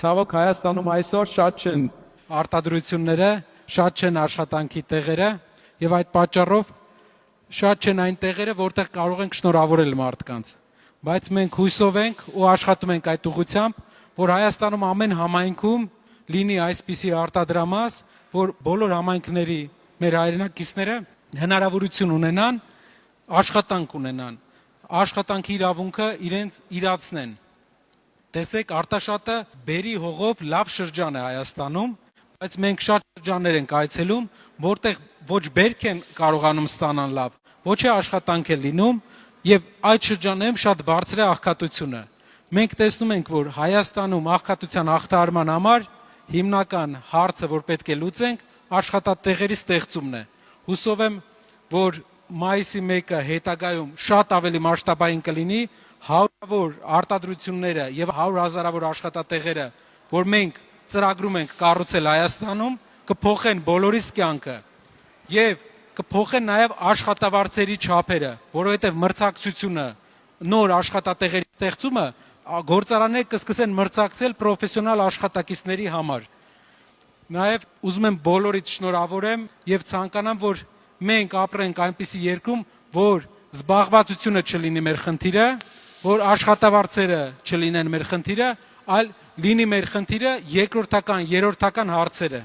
Ցավոք Հայաստանում այսօր շատ չեն արտադրությունները, շատ չեն աշխատանքի տեղերը եւ այդ պատճառով շատ չեն այն տեղերը, որտեղ կարող ենք շնորհավորել մարդկանց։ Բայց մենք հույսով ենք ու աշխատում ենք այդ ուղղությամբ, որ Հայաստանում ամեն համայնքում լինի այսպիսի արտադրամաս, որ բոլոր համայնքների մեր հայրենակիցները հնարավորություն ունենան, աշխատանք ունենան, աշխատանքի իրավունքը իրենց իրացնեն։ Տեսեք, Արտաշատը բերի հողով լավ շրջան է Հայաստանում, բայց մենք շատ շրջաններ ենք այցելում, որտեղ ոչ բերք են կարողանում ստանալ լավ, ոչ է աշխատանք է լինում եւ այդ շրջաններում շատ բարձր է աղքատությունը։ Մենք տեսնում ենք, որ Հայաստանում աղքատության հաղթահարման համար հիմնական հարցը, որ պետք է լուծենք, աշխատատեղերի ստեղծումն է։ Հուսով եմ, որ մայիսի 1-ը հետագայում շատ ավելի մասշտաբային կլինի, հարյուրավոր արտադրությունները եւ 100,000-ավոր աշխատատեղերը, որ մենք ծրագրում ենք կառուցել Հայաստանում, կփոխեն բոլորիս կյանքը եւ կփոխեն նաեւ աշխատավարձերի չափերը, որովհետեւ մրցակցությունը, նոր աշխատատեղերի ստեղծումը գործարանները կսկսեն մրցակցել պրոֆեսիոնալ աշխատակիցների համար։ Նաեւ ուզում եմ բոլորիդ շնորհավորեմ եւ ցանկանամ, որ մենք ապրենք այնպիսի երկրում, որ զբաղվածությունը չլինի մեր խնդիրը, որ աշխատավարձերը չլինեն մեր խնդիրը, այլ լինի մեր խնդիրը երկրորդական, երրորդական հարցերը։